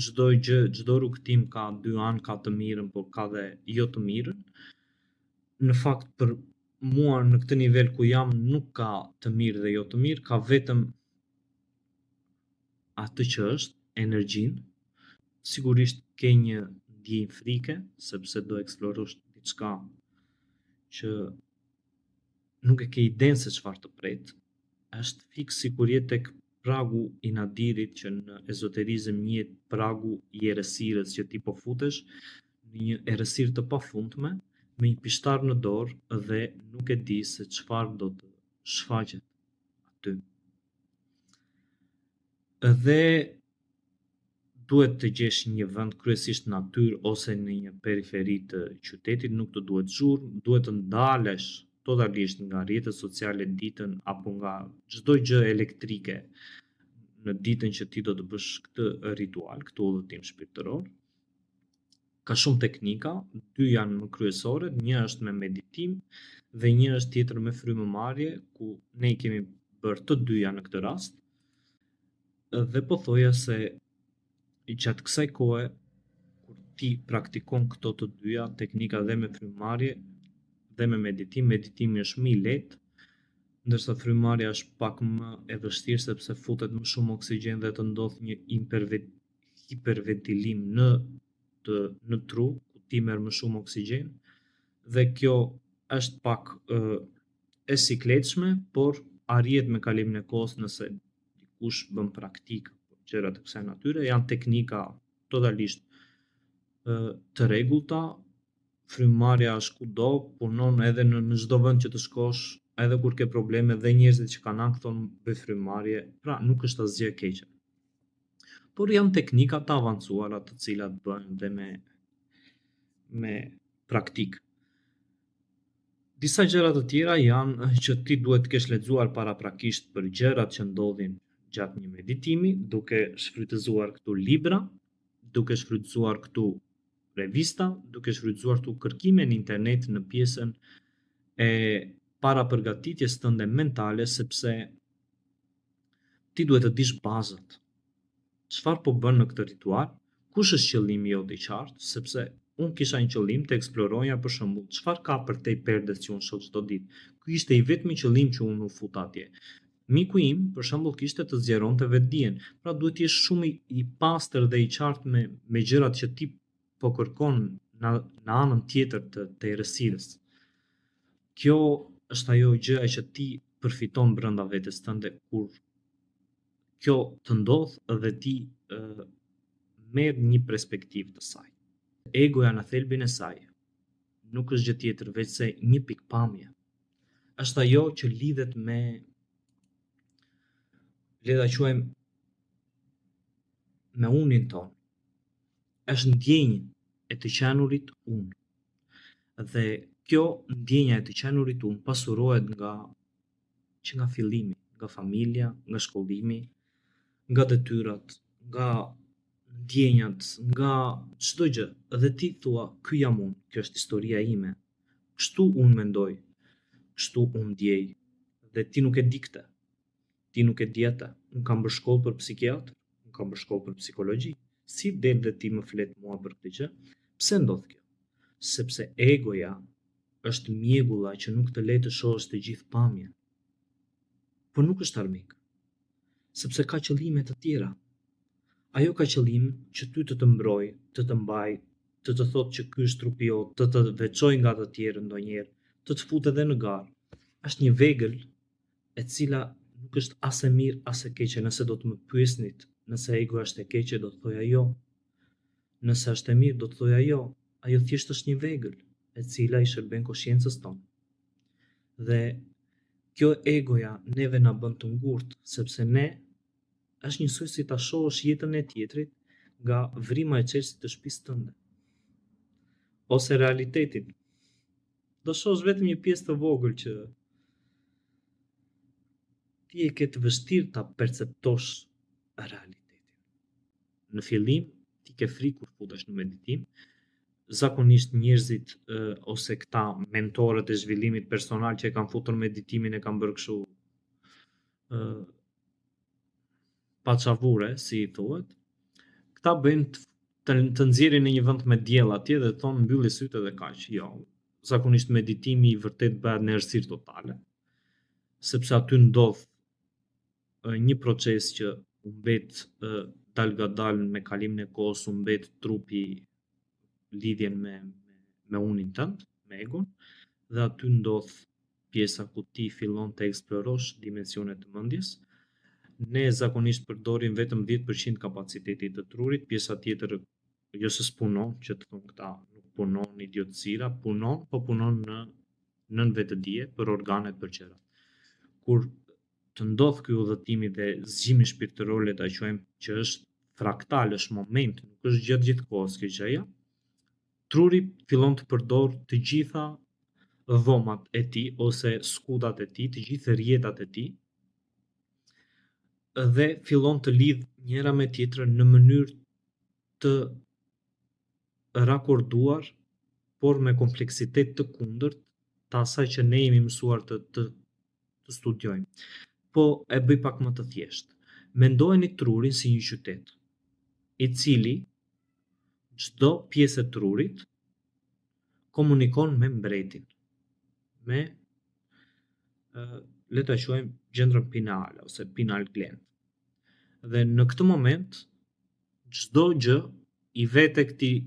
çdo gjë, çdo rrugtim ka dy anë, ka të mirën, por ka dhe jo të mirën. Në fakt për mua në këtë nivel ku jam nuk ka të mirë dhe jo të mirë, ka vetëm atë që është, energjinë. Sigurisht ke një ndjenjë frike, sepse do eksplorosh diçka që nuk e ke idenë se çfarë të pret. Është fiks sikur je tek pragu i nadirit që në ezoterizëm njihet pragu i errësirës që ti po futesh në një errësirë të pafundme me një pishtar në dorë dhe nuk e di se çfarë do të shfaqet aty. Dhe duhet të gjesh një vend kryesisht natyrë ose në një periferi të qytetit, nuk të duhet zhurmë, duhet të ndalesh totalisht nga rrjetet sociale ditën apo nga çdo gjë elektrike në ditën që ti do të bësh këtë ritual, këtë udhëtim shpirtëror. Ka shumë teknika, dy janë më kryesore, një është me meditim dhe një është tjetër me frymëmarrje, ku ne i kemi bërë të dyja në këtë rast. Dhe po thoja se gjatë kësaj kohe, kur ti praktikon këto të dyja teknika dhe me frymëmarrje dhe me meditim, meditimi është më i lehtë, ndërsa frymëmarrja është pak më e vështirë sepse futet më shumë oksigjen dhe të ndodh një hiperventilim në tru, ku ti merr më shumë oksigjen, dhe kjo është pak e sikletshme, por arrihet me kalimin e kohës nëse dikush bën praktikë gjëra të kësaj natyre. Janë teknika totalisht të rregullta. Frymëmarrja është kudo, punon edhe në çdo vend që të shkosh, edhe kur ke probleme, dhe njerëzit që kanë ankth thonë bëj frymëmarrje, pra nuk është asgjë e keqe. Por janë teknika të avancuara të cilat bëhen dhe me praktikë. Disa gjëra të tjera janë që ti duhet të kesh lexuar paraprakisht për gjërat që ndodhin gjatë një meditimi, duke shfrytëzuar këtu libra, duke shfrytëzuar këtu revista, duke shfrytëzuar këtu kërkime në internet në pjesën e parapërgatitjes tënde mentale, sepse ti duhet të dish bazat. Çfarë po bën në këtë ritual? Kush është qëllimi jot i qartë? Sepse unë kisha një qëllim të eksploroja për shembull çfarë ka përtej perdes që unë shoh çdo ditë. Ky ishte i vetmi qëllim që unë u fut atje. Miku im, për shembull, kishte të zgjeronte vetdijen, pra duhet të jesh shumë i pastër dhe i qartë me gjërat që ti po kërkon në anën tjetër të errësirës. Kjo është ajo gjëja që ti përfiton brenda vetes tënde kur kjo të ndodh dhe ti merr një perspektivë të saj. Egoja në thelbin e saj nuk është gjë tjetër veç se një pikpamje. Është ajo që lidhet me, le ta quajmë, me unin ton. Është ndjenjë e të qenurit unë. Dhe kjo ndjenja e të qenurit unë pasurohet nga fillimi, nga familja, nga shkollimi, nga detyrat, nga ndjenjat, nga çdo gjë. Dhe ti thua, ky jam unë, kjo është historia ime. Kështu unë mendoj, kështu unë ndjej. Dhe ti nuk e di këtë. Ti nuk e di atë. Unë kam bërë shkollë për psikiatër, unë kam bërë shkollë për psikologi. Si del dhe ti më flet mua për këtë gjë? Pse ndodh kjo? Sepse egoja është mjegulla që nuk të le të shohësh të gjithë pamjen. Por nuk është armik, sepse ka qëllime të tjera. Ajo ka qëllim që ty të të mbroj, të të mbaj, të të thotë që ky është trupi jot, të të veçoj nga të tjerë ndonjëherë, të të futet edhe në garë. Është një vegël e cila nuk është as e mirë as e keqe. Nëse do të më pyesnit nëse ego është e keqe, do të thoja jo. Nëse është e mirë, do të thoja jo. Ajo thjesht është një vegël e cila i shërben koshiencës tonë. Dhe kjo egoja neve na bën të ngurtë, sepse ne është njësoj si ta shohësh jetën e tjetrit nga vrima e çelësit të shtëpisë tënde. Ose realitetin. Do shohësh vetëm një pjesë të vogël që ti e ke të vështirë ta perceptosh realitetin. Në fillim, ti ke frikë kur futesh në meditim. Zakonisht njerëzit ose këta mentorët e zhvillimit personal që e kanë futur meditimin e kanë bërë kështu pa çavure, si i thuhet. Këta këta bëjnë të nxjerrin në një vend me diell atje dhe thonë mbylli sytë dhe kaq. Jo, zakonisht meditimi i vërtet bëhet në errësirë totale, sepse aty ndodh një proces që u mbet dal gadal me kalimin e kohës, u mbet trupi lidhjen me unin tënd, me egon, dhe aty ndodh pjesa ku ti fillon të eksplorosh dimensionet të mendjes. Ne zakonisht përdorim vetëm 10% kapacitetit të trurit, pjesa tjetër jo se s'punon, që të thonë këta nuk punon idiotësira, punon, po punon në nën vetëdije për organet për gjërat. Kur të ndodh ky udhëtimi dhe zgjimi shpirtëror, le ta quajmë që është fraktal, është moment, nuk është gjatë gjithë kohës kjo gjëja, truri fillon të përdor të gjitha dhomat e tij ose skudat e tij, të gjithë rrjetat e tij, dhe fillon të lidh njëra me tjetrën në mënyrë të rakorduar, por me kompleksitet të kundërt të asaj që ne jemi mësuar të studiojmë. Po e bëj pak më të thjeshtë. Mendojeni trurin si një qytet, i cili çdo pjesë e trurit komunikon me mbretin, me le ta quajmë gjendrën pineale ose pineal gland. Dhe në këtë moment çdo gjë i vete këtij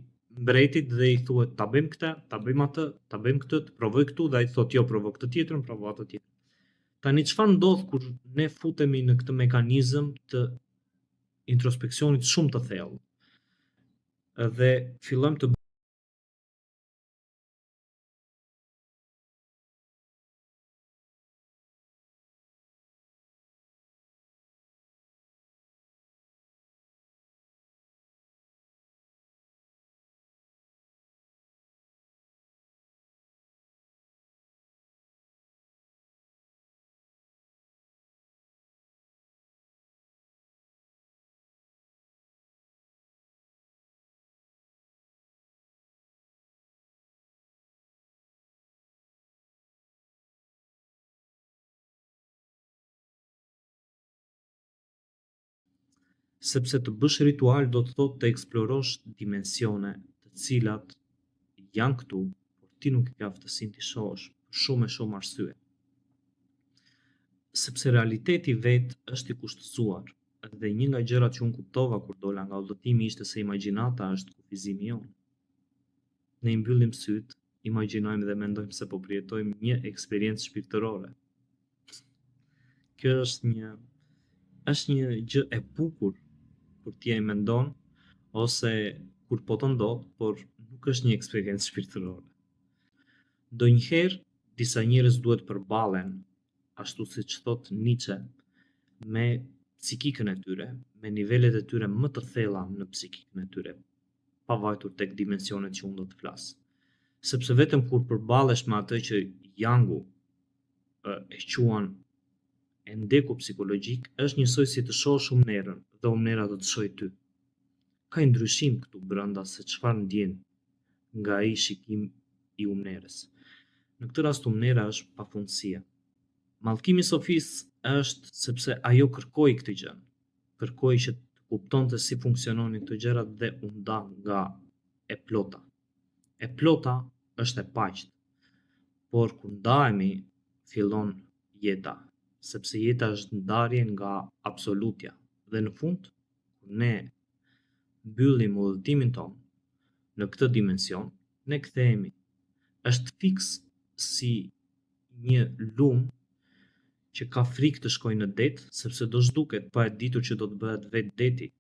mbretit dhe i thuhet ta bëjmë këtë, ta bëjmë atë, ta bëjmë këtë, të provoj këtu, dhe ai thotë jo, provo këtë tjetrën, provo atë tjetrën. Tani çfarë ndodh kur ne futemi në këtë mekanizëm të introspeksionit shumë të thellë dhe fillojmë të sepse të bësh ritual do të thotë të eksplorosh dimensione të cilat janë këtu, por ti nuk ke aftësinë t'i shohësh për shumë e shumë arsye. Sepse realiteti vet është i kushtëzuar, dhe një nga gjërat që unë kuptova kur dola nga udhëtimi ishte se imagjinata është kufizimi jonë. Ne i mbyllim syt, imagjinojmë dhe mendojmë se po përjetojmë një eksperiencë shpirtërore. Kjo është një gjë e bukur kur ti e mendon ose kur po të ndodh, por nuk është një eksperiencë shpirtërore. Ndonjëherë disa njerëz duhet përballen, ashtu siç thot Nietzsche, me psikikën e tyre, me nivelet e tyre më të thella në psikikën e tyre, pavajtur tek dimensionet që unë do të flas. Sepse vetëm kur përballesh me atë që Jungu e quan e ndeku psikologjik, është njësoj si të shohësh umnerën dhe umnera do të shohë ty. Ka një ndryshim këtu brenda se çfarë ndjen nga ai shikim i umnerës. Në këtë rast umnera është pafundësia. Mallkimi i Sofisë është sepse ajo kërkoi këtë gjë. Kërkoi që të kuptonte si funksiononin këto gjërat dhe u nda nga e plota. E plota është e paqet, por kur ndahemi fillon jeta, sepse jeta është ndarje nga absolutja, dhe në fund, kur ne mbyllim udhëtimin ton në këtë dimension, ne kthehemi. Është fiks si një lum që ka frikë të shkojë në det, sepse do zhduket pa e ditur që do të bëhet vetë deti.